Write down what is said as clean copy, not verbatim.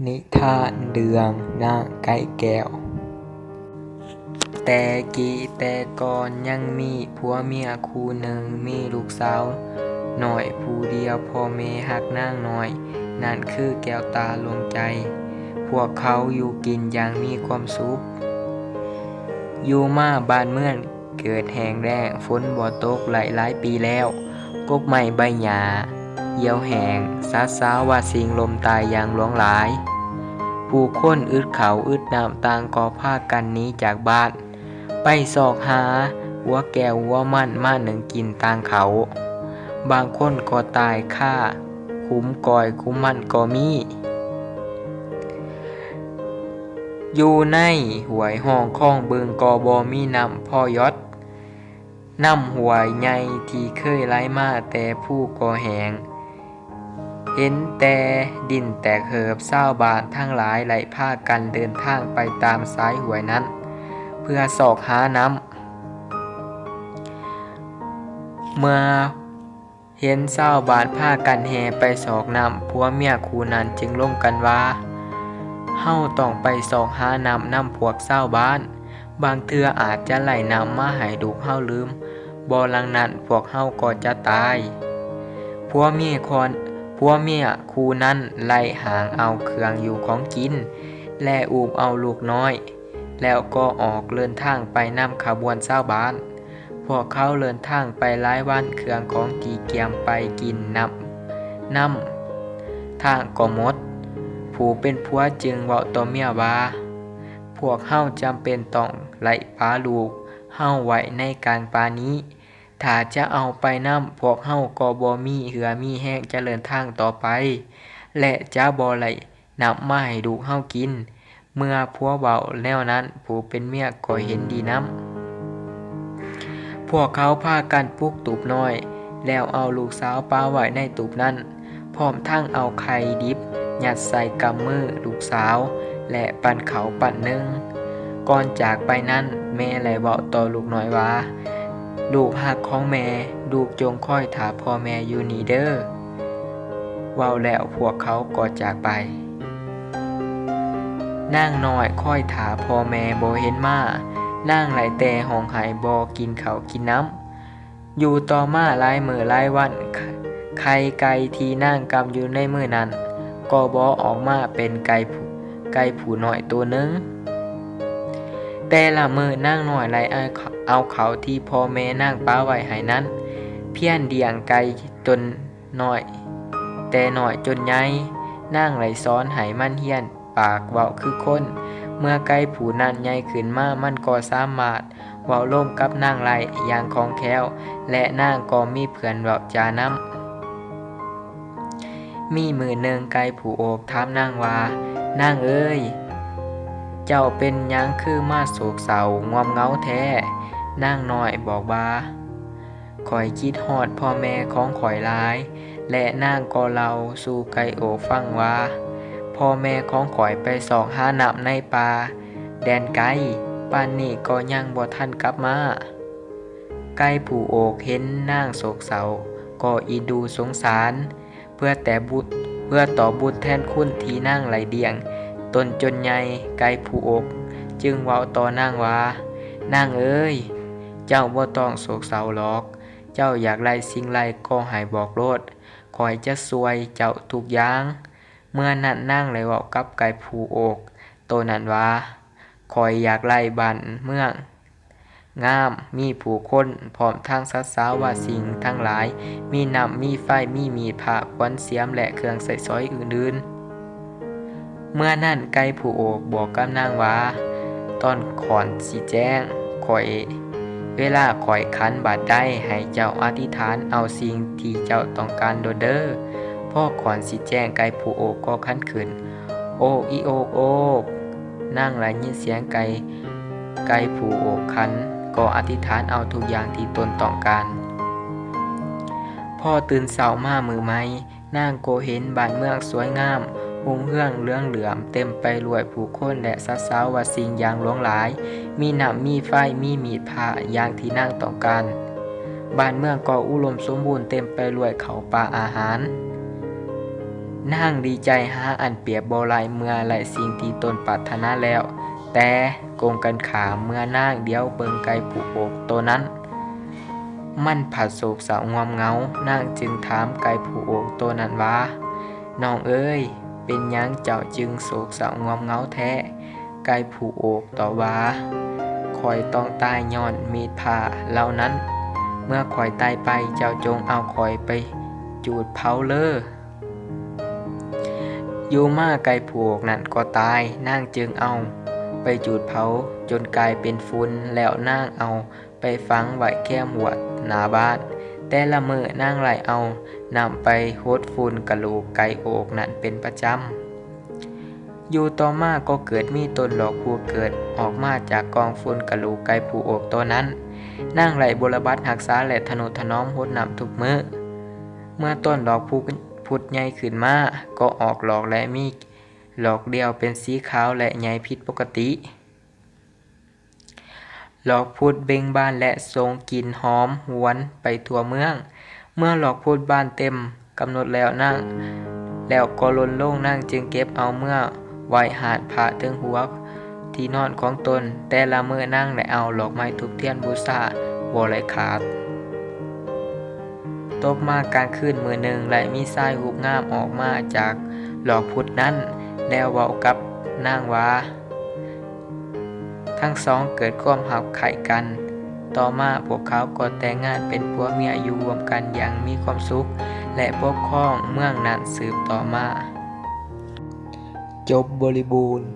นิทานเรื่องนางไก่แก้วแต่กี้แต่ก่อนยังมีผัวเมียคู่หนึ่งมีลูกสาวน้อยผู้เดียวพ่อแม่ฮักนางน้อยนั่นคือแก้วตาดวงใจพวกเขาอยู่กินอย่างมีความสุขอยู่มาบ้านเมืองเกิดแห้งแล้งฝนบ่ตกหลายปีแล้วกกไม้ใบหญ้าเหี่ยวแห้งสาสาวว่าสิงลมตายอย่างหลวงหลายผู้คนอึดข้าวอึดน้ำต่างก็พากันหนีจากบ้านไปสอกหาหัวแก้วหัวมันมาหนึ่งกินต่างเขาบางคนก็ตายค่าคุ้มกอยคุ้มมันก็มีอยู่ในห้วยห้องคลองบึงก็บ่มีน้ำพ่อยอดน้ำห้วยใหญ่ที่เคยไหลมาแต่ผู้ก็แห้งเห็นแต่ดินแตกเหิบชาวบ้านทั้งหลายไหลพากันเดินทางไปตามสายห้วยนั้นเพื่อสอกหาน้ำเมื่อเห็นชาวบ้านพากันแห่ไปสอกน้ำผัวเมียคู่นั้นจึงร่วมกันว่าเฮาต้องไปสอกหาน้ำพวกชาวบ้านบางเทื่ออาจจะไหลน้ำมาให้ลูกเฮาลืมบ่หลังนั้นพวกเฮาก็จะตายผัวเมียคู่นั้นไล่หางเอาเครื่องอยู่ของกินและอูบเอาลูกน้อยแล้วก็ออกเดินทางไปนำขบวนชาวบ้านพวกเขาเดินทางไปหลายวันเครื่องของที่เกียมไปกินน้ำทางก็หมดผู้เป็นผัวจึงเว้าต่อเมียว่าพวกเฮาจำเป็นต้องไล่ปลาลูกเฮาไว้ในกลางป่านี้ถ้าจะเอาไปพวกเฮาก็บ่มีเหือมีแห้งเจริญทางต่อไปและจะบ่ไหลนำมาให้ลูกเฮากินเมื่อผัวเว้าแนวนั้นผู้เป็นเมียก็เห็นดีนำพวกเขาพากันปลุกตูบน้อยแล้วเอาลูกสาวป้าไว้ในตูบนั้นพร้อมทั้งเอาไข่ดิบยัดใส่กำมือลูกสาวและปั่นเขาปั่นหนึ่งก่อนจากไปนั้นแม่เลยบอกต่อลูกน้อยว่าลูกหักของแม่ลูกจงคอยถาพ่อแม่อยู่นี่เด้อเว้าแล้วพวกเขาก็จากไปนางน้อยคอยถาพ่อแม่บ่เห็นมานางไหลแต่ห้องไห้บ่กินข้าวกินน้ำอยู่ต่อมาหลายมื้อหลายวันไข่ไก่ที่นางกำอยู่ในมือนั้นก็บ่ออกมาเป็นไก่ผู้น้อยตัวหนึ่งแต่ละมื้อนางน้อยไหลเอาเขาที่พ่อแม่นางป้าไว้ให้นั้นเพี้ยนเดียงไก่จนน้อยแต่น้อยจนใหญ่นางไหลสอนให้มันเฮียนปากเว้าคือคนเมื่อไก่ผู้นั้นใหญ่ขึ้นมามันก็สามารถเว้าร่วมกับนางไหลอย่างคล่องแคล่วและนางก็มีเพื่อนเว้าจานํมีมื้อหนึ่งไก่ผู้โอกถามนางว่านางเอ้ยเจ้าเป็นหยังคือมาโศกเศร้างอมเหงาแท้นางน้อยบอกว่าข้อยคิดฮอดพ่อแม่ของข้อยหลายและนางก็เล่าสู่ไก่โอกฟังว่าพ่อแม่ของข้อยไปสอกหาน้ำในป่าแดนไกลป่านนี้ก็ยังบ่ทันกลับมาไก่ผู้โอกเห็นนางโศกเศร้าก็อีดูสงสารเพื่อต่อบุญแทนคุณที่นางไหลเดียงตนจนใหญ่ไก่ผู้อกจึงเว้าต่อนางว่านางเอ้ยเจ้าบ่ต้องโศกเศร้าหรอกเจ้าอยากไล่สิ่งใดก็ให้บอกโลดข้อยจะช่วยเจ้าทุกอย่างเมื่อนั้นนางเลยเว้ากับไก่ผู้อกตัวนั้นว่าข้อยอยากไล่บ้านเมืองงามมีผู้คนพร้อมทั้งสัตว์สาวว่าสิ่งทั้งหลายมีน้ำมีไฟมีมีดผ้าขวัญเสียมและเครื่องใส่สอยอื่นๆเมื่อนั้นไก่ผู้โอกบอกกับนางว่าตอนขอนสิแจ้งข้อยเวลาข้อยขันบาดได้ให้เจ้าอธิษฐานเอาสิ่งที่เจ้าต้องการโดดเด้อพ่อขอนสิแจ้งไก่ผู้โอกก็ขันขึ้นโอกอีโอกโอกนางได้ยินเสียงไก่ผู้โอกขันก็อธิษฐานเอาทุกอย่างที่ตนต้องการพ่อตื่นเช้ามามือไม้นางก็เห็นบ้านเมืองสวยงามหุ่งเฮืองเหลืองเหลือมเต็มไปด้วยผู้คนและสัตว์สาวว่าสิ่งอย่างหลวงหลายมีน้ำมีไฟมีมีดผ้าอย่างที่นางต้องการบ้านเมืองก็อุดมสมบูรณ์เต็มไปด้วยเขาป่าอาหาร นางดีใจหาอันเปรียบบ่ไหลเมื่อไหลสิ่งที่ตนปรารถนาแล้ว แต่โกงกันขามเมื่อนางเดียวเบิ่งไก่ผูกอกตัวนั้น มันผัดโศกเศร้างอมเหงานางจึงถามไก่ผูกอกตัวนั้นว่าน้องเอ้ยเป็นหยังเจ้าจึงโศกเศร้างอมเหงาแท้ไก่ผูกอกตอบว่าข่อยต้องตายย้อนมีดผ่าเหล่านั้น เมื่อข่อยตายไปเจ้าจงเอาข่อยไปจูดเผาเลยอยู่มาไก่ผูกนั่นก็ตายนางจึงเอาไปจูดเผาจนกลายเป็นฝุ่นแล้วนางเอาไปฝังไว้แค่หัวหน้าบ้านแต่ละมื้อนางไหลเอานำไปโหดฝุ่นกะโหลกไก่โอกนั่นเป็นประจำอยู่ต่อมาก็เกิดมีต้นดอกพูเกิดออกมาจากกองฝุ่นกะโหลกไก่ผูโอกตัวนั้นนางไหลบุรบัตรักษาและทนุถนอมโหดน้ำทุกมื้อเมื่อต้นดอกพูพุดใหญ่ขึ้นมาก็ออกหลอกและมีหลอกเดียวเป็นสีขาวและใหญ่ผิดปกติหลอกพูดเบ่งบานและทรงกลิ่นหอมหวนไปทั่วเมืองเมื่อหลอกพูดบานเต็มกำหนดแล้วนั่งแล้วก็ลนลงนั่งจึงเก็บเอาเมื่อไว้หาดผ้าถึงหัวที่นอนของตนแต่ละเมื่อนั่งและเอาหลอกไม้ทุบเทียนบูชาบ่ไหลขาดตบมากลางคืนมือหนึ่งและมีทรายหุบงามออกมาจากหลอกพุดนั้นแล้วเว้ากับนางว่าทั้งสองเกิดความหักใคร่กันต่อมาพวกเขาก็แต่งงานเป็นผัวเมียอยู่รวมกันอย่างมีความสุขและปกครองเมืองนั้นสืบต่อมาจบบริบูรณ์